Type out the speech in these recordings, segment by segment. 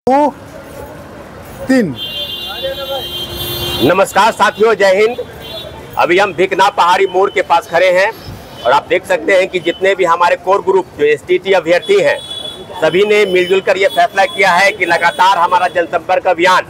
2 3। नमस्कार साथियों, जय हिंद। अभी हम भिकना पहाड़ी मोड़ के पास खड़े हैं और आप देख सकते हैं कि जितने भी हमारे कोर ग्रुप जो एसटीटी अभ्यर्थी हैं, सभी ने मिलजुल कर ये फैसला किया है कि लगातार हमारा जनसंपर्क अभियान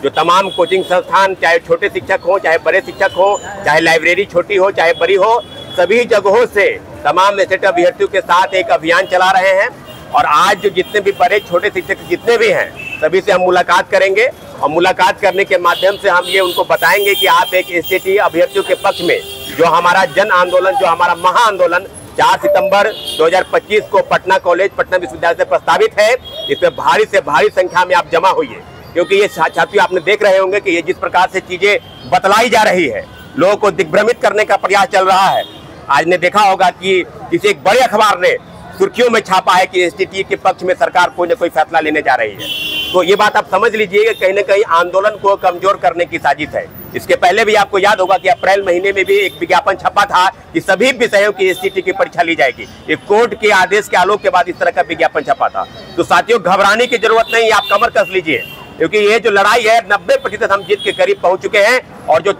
जो तमाम कोचिंग संस्थान, चाहे छोटे शिक्षक हो, चाहे बड़े शिक्षक हो, चाहे लाइब्रेरी छोटी हो, चाहे बड़ी हो, सभी जगहों से तमाम एसटीटी अभ्यर्थियों के साथ एक अभियान चला रहे हैं। और आज जो जितने भी बड़े छोटे शिक्षक जितने भी हैं, सभी से हम मुलाकात करेंगे और मुलाकात करने के माध्यम से हम ये उनको बताएंगे कि आप एक एसटीटी अभ्यर्थियों के पक्ष में जो हमारा जन आंदोलन, जो हमारा महा आंदोलन 4 सितंबर 2025 को पटना कॉलेज, पटना विश्वविद्यालय से प्रस्तावित है, इसमें भारी से भारी संख्या में आप जमा होइए। क्योंकि ये छात्रों आपने देख रहे होंगे कि ये जिस प्रकार से चीजें बतलाई जा रही है, लोगों को दिग्भ्रमित करने का प्रयास चल रहा है। आज ने देखा होगा कि किसी एक बड़े अखबार ने सुर्खियों में छापा है कि एसटीटी के पक्ष में सरकार कोई न कोई फैसला लेने जा रही है। तो ये बात आप समझ लीजिए कि कहीं न कहीं आंदोलन को कमजोर करने की साजिश है। इसके पहले भी आपको याद होगा कि अप्रैल महीने में भी एक विज्ञापन छपा था कि सभी विषयों की एसटीटी की परीक्षा ली जाएगी। एक कोर्ट के आदेश के आलोक के बाद इस तरह का विज्ञापन छपा था। तो साथियों, घबराने की जरूरत नहीं, आप कमर कस लीजिए, क्योंकि ये जो लड़ाई है 90% हम जीत के करीब पहुंच चुके हैं और जो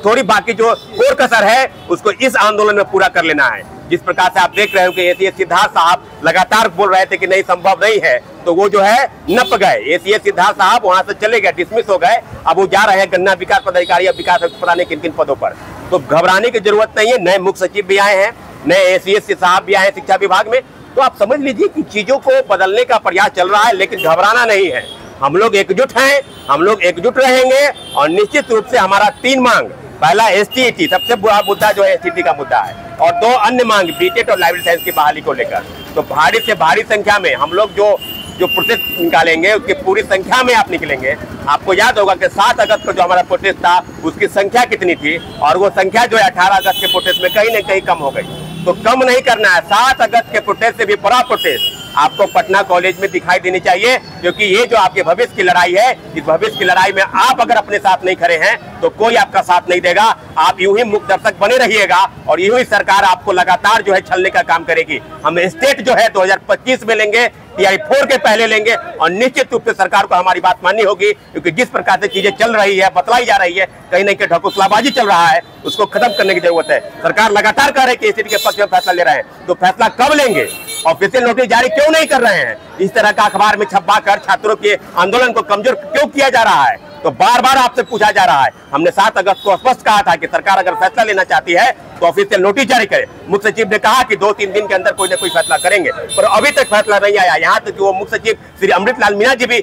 थोड़ी बाकी जो और कसर है उसको इस आंदोलन में पूरा कर लेना है। जिस प्रकार से आप देख रहे हो कि एसीएस सिद्धार्थ साहब लगातार बोल रहे थे कि नहीं, संभव नहीं है, तो वो जो है नप गए। एसीएस सिद्धार्थ साहब वहां से चले गए, डिसमिस हो गए। अब वो जा रहे हैं गन्ना विकास पदाधिकारी या विकास पता नहीं किन किन पदों पर। तो घबराने की जरूरत नहीं है। नए मुख्य सचिव भी आए हैं, नए एसीएस साहब भी आए हैं शिक्षा विभाग में। तो आप समझ लीजिए कि चीजों को बदलने का प्रयास चल रहा है, लेकिन घबराना नहीं है। हम लोग एकजुट हैं, हम लोग एकजुट रहेंगे और निश्चित रूप से हमारा 3 मांग, पहला एसटीटी, सबसे बुरा मुद्दा जो है एसटीटी का मुद्दा है, और 2 अन्य मांग बीटेट और लाइब्रेरी साइंस की बहाली को लेकर। तो भारी से भारी संख्या में हम लोग जो प्रोटेस्ट निकालेंगे उसकी पूरी संख्या में आप निकलेंगे। आपको याद होगा कि 7 अगस्त को जो हमारा प्रोटेस्ट था उसकी संख्या कितनी थी, और वो संख्या जो है 18 अगस्त के प्रोटेस्ट में कहीं न कहीं कम हो गई। तो कम नहीं करना है, 7 अगस्त के प्रोटेस्ट से भी बड़ा प्रोटेस्ट आपको पटना कॉलेज में दिखाई देनी चाहिए। क्योंकि ये जो आपके भविष्य की लड़ाई है, इस भविष्य की लड़ाई में आप अगर अपने साथ नहीं खड़े हैं तो कोई आपका साथ नहीं देगा। आप यूं ही मुक्त दर्शक बने रहिएगा और यूं ही सरकार आपको लगातार जो है छलने का काम करेगी। हम स्टेट जो है 2025 में लेंगे, टीआरई 4 के पहले लेंगे और निश्चित रूप से सरकार को हमारी बात माननी होगी। क्योंकि जिस प्रकार से चीजें चल रही है, बतलाई जा रही है, कहीं न कहीं ढकोसलाबाजी चल रहा है, उसको खत्म करने की जरूरत है। सरकार लगातार कह रही है कि एसटीटी के पक्ष में फैसला ले रहे हैं, तो फैसला कब लेंगे? ऑफिशियल नोटिस जारी क्यों नहीं कर रहे हैं? इस तरह का अखबार में छपवा कर छात्रों के आंदोलन को कमजोर क्यों किया जा रहा है? तो बार बार आपसे पूछा जा रहा है। हमने 7 अगस्त को स्पष्ट कहा था कि सरकार अगर फैसला लेना चाहती है तो ऑफिशियल नोटिस जारी करे। मुख्य सचिव ने कहा कि 2-3 दिन के अंदर कोई न कोई फैसला करेंगे, पर अभी तक फैसला नहीं आया। यहाँ तक कि वो मुख्य सचिव श्री अमृतलाल मीणा जी भी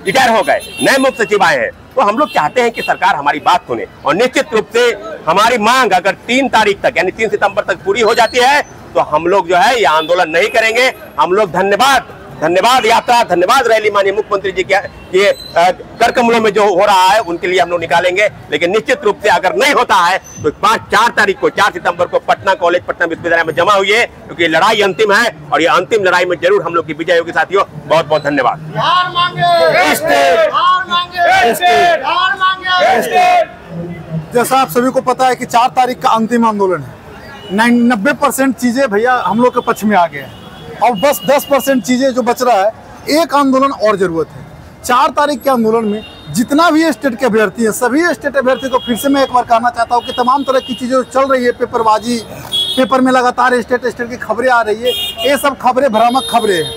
रिटायर हो गए, नए मुख्य सचिव आए हैं। तो हम लोग चाहते हैं कि सरकार हमारी बात सुने और निश्चित रूप से हमारी मांग अगर 3 तारीख तक यानी 3 सितंबर तक पूरी हो जाती है तो हम लोग जो है ये आंदोलन नहीं करेंगे। हम लोग धन्यवाद यात्रा, धन्यवाद रैली माननीय मुख्यमंत्री जी के कर कमलों में जो हो रहा है उनके लिए हम लोग निकालेंगे। लेकिन निश्चित रूप से अगर नहीं होता है तो 4 तारीख को, 4 सितंबर को पटना कॉलेज, पटना विश्वविद्यालय में जमा हुई है, क्योंकि लड़ाई अंतिम है और ये अंतिम लड़ाई में जरूर हम लोग की विजय होगी। साथियों, बहुत बहुत धन्यवाद। जैसा आप सभी को पता है कि 4 तारीख का अंतिम आंदोलन है। 90% चीजें भैया हम लोग के पक्ष में आ गए हैं और बस 10% चीजें जो बच रहा है, एक आंदोलन और जरूरत है। 4 तारीख के आंदोलन में जितना भी स्टेट के अभ्यर्थी हैं, सभी स्टेट अभ्यर्थी को फिर से मैं एक बार कहना चाहता हूँ कि तमाम तरह की चीजें चल रही है, पेपरबाजी, पेपर में लगातार स्टेट की खबरें आ रही है, ये सब खबरें भ्रामक खबरें हैं।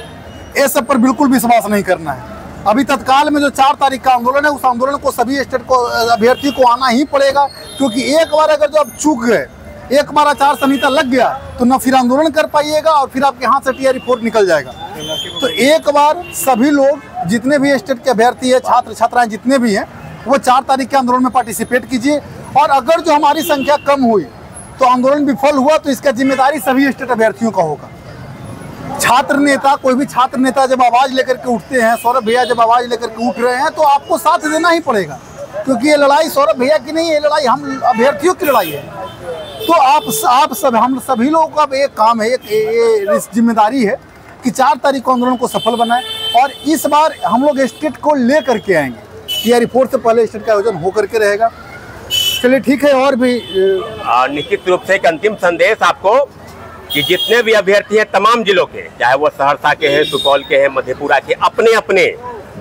ये सब पर बिल्कुल विश्वास नहीं करना है। अभी तत्काल में जो 4 तारीख का आंदोलन है, उस आंदोलन को सभी स्टेट को अभ्यर्थी को आना ही पड़ेगा। क्योंकि एक बार अगर जो आप चूक गए, एक बार आचार संहिता लग गया तो न फिर आंदोलन कर पाइएगा और फिर आपके हाथ से टीआरई 4 निकल जाएगा। तो एक बार सभी लोग, जितने भी स्टेट के अभ्यर्थी है, छात्र छात्राएं जितने भी हैं, वो 4 तारीख के आंदोलन में पार्टिसिपेट कीजिए। और अगर जो हमारी संख्या कम हुई तो आंदोलन विफल हुआ तो इसका जिम्मेदारी सभी स्टेट अभ्यर्थियों का होगा। छात्र नेता, कोई भी छात्र नेता जब आवाज लेकर के उठते हैं, सौरभ भैया जब आवाज लेकर के उठ रहे हैं, तो आपको साथ देना ही पड़ेगा। क्योंकि ये लड़ाई सौरभ भैया की नहीं है, ये लड़ाई हम अभ्यर्थियों की लड़ाई है। तो हम सभी लोगों का एक काम है, एक जिम्मेदारी है कि 4 तारीख को आंदोलन को सफल बनाएं। और इस बार हम लोग स्टेट को ले करके आएंगे, टीआरई 4 से पहले स्टेट का आयोजन हो करके रहेगा। चलिए ठीक है। और भी निश्चित रूप से एक अंतिम संदेश आपको कि जितने भी अभ्यर्थी हैं तमाम जिलों के, चाहे वो सहरसा के हैं, सुपौल के हैं, मधेपुरा के, अपने अपने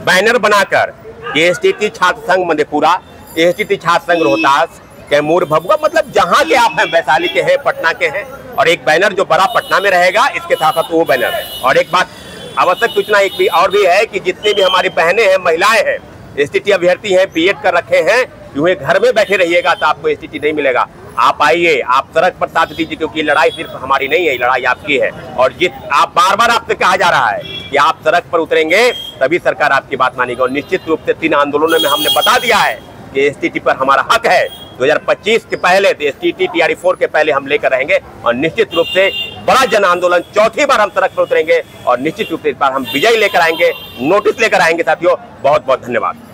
बैनर बनाकर एसटीटी छात्र संघ मधेपुरा, एसटीटी छात्र संघ रोहतास, कैमूर, भभुआ, मतलब जहां के आप हैं, वैशाली के हैं, पटना के हैं, और एक बैनर जो बड़ा पटना में रहेगा, इसके साथ साथ वो बैनर है। और एक बात आवश्यक सूचना एक भी और भी है कि जितनी भी हमारी बहनें हैं, महिलाएं हैं, एसटीटी अभ्यर्थी हैं, बीएड कर रखे हैं, यूं ही घर में बैठे रहिएगा तो आपको एसटीटी नहीं मिलेगा। आप आइए, आप सड़क पर साथ दीजिए, क्योंकि लड़ाई सिर्फ हमारी नहीं है, लड़ाई आपकी है। और आप बार आपसे कहा जा रहा है कि आप सड़क पर उतरेंगे तभी सरकार आपकी बात मानेगी। और निश्चित रूप से 3 आंदोलनों में हमने बता दिया है कि एसटीटी पर हमारा हक है। 2025 के पहले एसटीटी TRE 4 के पहले हम लेकर रहेंगे और निश्चित रूप से बड़ा जन आंदोलन, चौथी बार हम सड़क पर उतरेंगे और निश्चित रूप से इस बार हम विजय लेकर आएंगे, नोटिस लेकर आएंगे। साथियों, बहुत बहुत धन्यवाद।